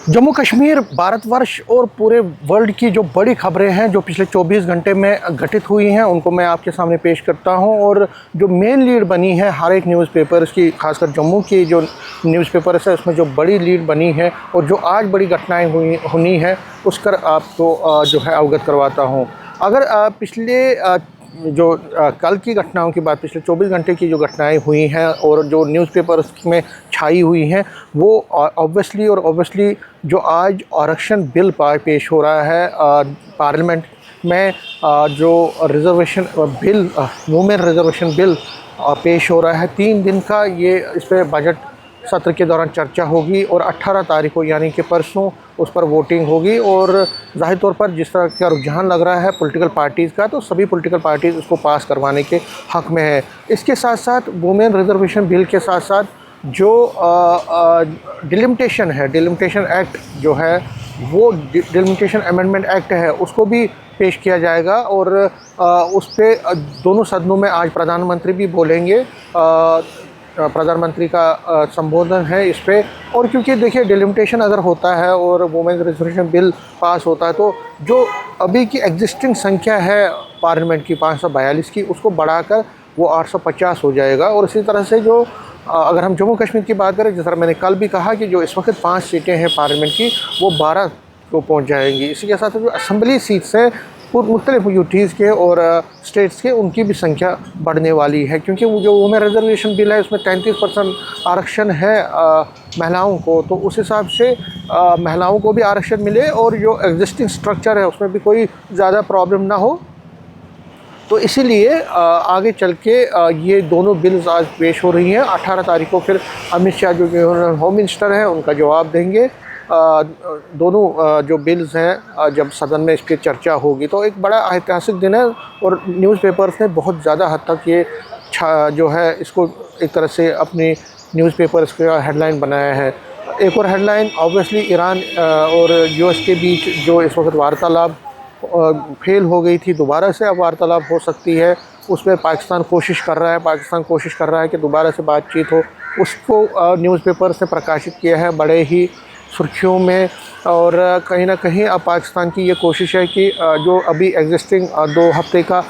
जम्मू कश्मीर भारतवर्ष और पूरे वर्ल्ड की जो बड़ी खबरें हैं जो पिछले 24 घंटे में घटित हुई हैं उनको मैं आपके सामने पेश करता हूं। और जो मेन लीड बनी है हर एक न्यूज़पेपर्स की, खासकर जम्मू की जो न्यूज़पेपर्स है उसमें जो बड़ी लीड बनी है और जो आज बड़ी घटनाएं हुई हैं उसकर आपको जो है अवगत करवाता हूँ। अगर पिछले कल की घटनाओं की बात, पिछले 24 घंटे की जो घटनाएं हुई हैं और जो न्यूज़पेपर्स में छाई हुई हैं वो ऑब्वियसली जो आज आरक्षण बिल पेश हो रहा है पार्लियामेंट में, जो reservation bill, women reservation bill पेश हो रहा है 3 दिन का। ये इस पर बजट सत्र के दौरान चर्चा होगी और 18 तारीख को यानी कि परसों उस पर वोटिंग होगी। और ज़ाहिर तौर पर जिस तरह का रुझान लग रहा है पॉलिटिकल पार्टीज़ का, तो सभी पॉलिटिकल पार्टीज़ उसको पास करवाने के हक़ में है। इसके साथ साथ वुमेन रिज़र्वेशन बिल के साथ साथ जो डिलिमिटेशन है, डिलिमिटेशन एक्ट जो है वो डिलिमिटेशन अमेंडमेंट एक्ट है, उसको भी पेश किया जाएगा। और उस पर दोनों सदनों में आज प्रधानमंत्री भी बोलेंगे, प्रधानमंत्री का संबोधन है इस पे। और क्योंकि देखिए डिलिमिटेशन अगर होता है और वुमेन रिजर्वेशन बिल पास होता है तो जो अभी की एग्जिस्टिंग संख्या है पार्लियामेंट की 542 की, उसको बढ़ाकर वो 850 हो जाएगा। और इसी तरह से जो अगर हम जम्मू कश्मीर की बात करें, जिस तरह मैंने कल भी कहा कि जो इस वक्त 5 सीटें हैं पार्लियामेंट की वो 12 को पहुँच जाएंगी। इसी के साथ जो असम्बली सीट्स हैं मुख्तलिफ यूटीज़ के और स्टेट्स के, उनकी भी संख्या बढ़ने वाली है। क्योंकि वो जो वुमेन रिजर्वेशन बिल है उसमें 33% आरक्षण है महिलाओं को, तो उस हिसाब से महिलाओं को भी आरक्षण मिले और जो एग्जिस्टिंग स्ट्रक्चर है उसमें भी कोई ज़्यादा प्रॉब्लम ना हो। तो इसीलिए आगे चल के ये दोनों बिल्स आज पेश हो रही हैं। 18 तारीख को फिर अमित शाह जो होम मिनिस्टर हैं उनका जवाब देंगे। दोनों जो बिल्स हैं जब सदन में इसकी चर्चा होगी तो एक बड़ा ऐतिहासिक दिन है। और न्यूज़पेपर्स ने बहुत ज़्यादा हद तक ये जो है इसको एक तरह से अपनी न्यूज़पेपर्स का हेडलाइन बनाया है। एक और हेडलाइन ऑब्वियसली ईरान और यूएस के बीच जो इस वक्त वार्तालाप फेल हो गई थी, दोबारा से अब वार्तालाप हो सकती है। उसमें पाकिस्तान कोशिश कर रहा है कि दोबारा से बातचीत हो। उसको न्यूज़पेपर्स ने प्रकाशित किया है बड़े ही सुर्खियों में। और कहीं ना कहीं अब पाकिस्तान की ये कोशिश है कि जो अभी एग्जिस्टिंग 2 हफ्ते का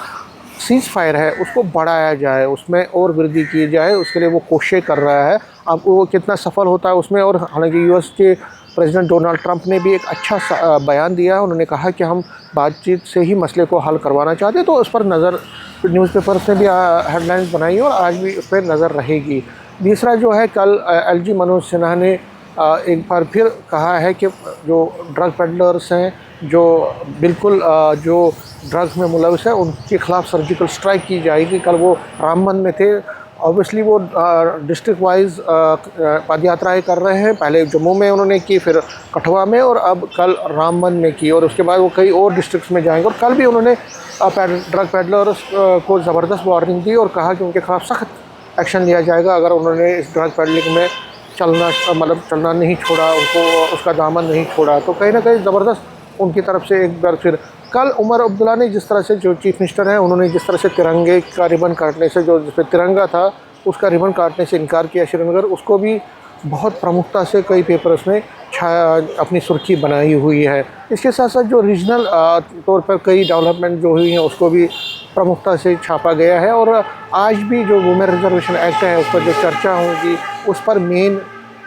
सीज़ फायर है उसको बढ़ाया जाए, उसमें और वृद्धि की जाए, उसके लिए वो कोशिश कर रहा है। अब वो कितना सफल होता है उसमें, और हालांकि यूएस के प्रेसिडेंट डोनाल्ड ट्रंप ने भी एक अच्छा बयान दिया है। उन्होंने कहा कि हम बातचीत से ही मसले को हल करवाना चाहते हैं। तो उस पर नज़र न्यूज़पेपर्स ने भी हेडलाइंस बनाई और आज भी उस पर नज़र रहेगी। तीसरा जो है, कल एलजी मनोज सिन्हा ने एक बार फिर कहा है कि जो ड्रग पेडलर्स हैं, जो बिल्कुल जो ड्रग्स में मुलविस है, उनके ख़िलाफ़ सर्जिकल स्ट्राइक की जाएगी। कल वो रामबन में थे, ऑब्वियसली वो डिस्ट्रिक्ट वाइज पद यात्राएँ कर रहे हैं। पहले जम्मू में उन्होंने की, फिर कठुआ में, और अब कल रामबन में की, और उसके बाद वो कई और डिस्ट्रिक्ट्स में जाएंगे। और कल भी उन्होंने ड्रग पेडलर्स को ज़बरदस्त वार्निंग दी और कहा कि उनके खिलाफ़ सख्त एक्शन लिया जाएगा अगर उन्होंने इस ड्रग पेडलिंग में चलना नहीं छोड़ा, उनको उसका दामन नहीं छोड़ा। तो कहीं ना कहीं ज़बरदस्त उनकी तरफ से एक बार फिर कल उमर अब्दुल्ला ने जिस तरह से, जो चीफ़ मिनिस्टर हैं, उन्होंने जिस तरह से तिरंगे का रिबन काटने से, जो जिस पर तिरंगा था उसका रिबन काटने से इनकार किया श्रीनगर, उसको भी बहुत प्रमुखता से कई पेपर्स में अपनी सुर्खी बनाई हुई है। इसके साथ साथ जो रीजनल तौर पर कई डेवलपमेंट जो हुई हैं उसको भी प्रमुखता से छापा गया है। और आज भी जो वुमेन रिजर्वेशन एक्ट है उस पर जो चर्चा होगी उस पर मेन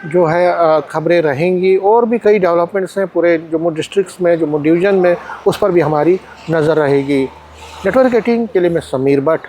जो है खबरें रहेंगी। और भी कई डेवलपमेंट्स हैं पूरे जम्मू डिस्ट्रिक्ट्स में, जम्मू डिवीज़न में, उस पर भी हमारी नज़र रहेगी। नेटवर्क 18 के लिए मैं समीर भट्ट।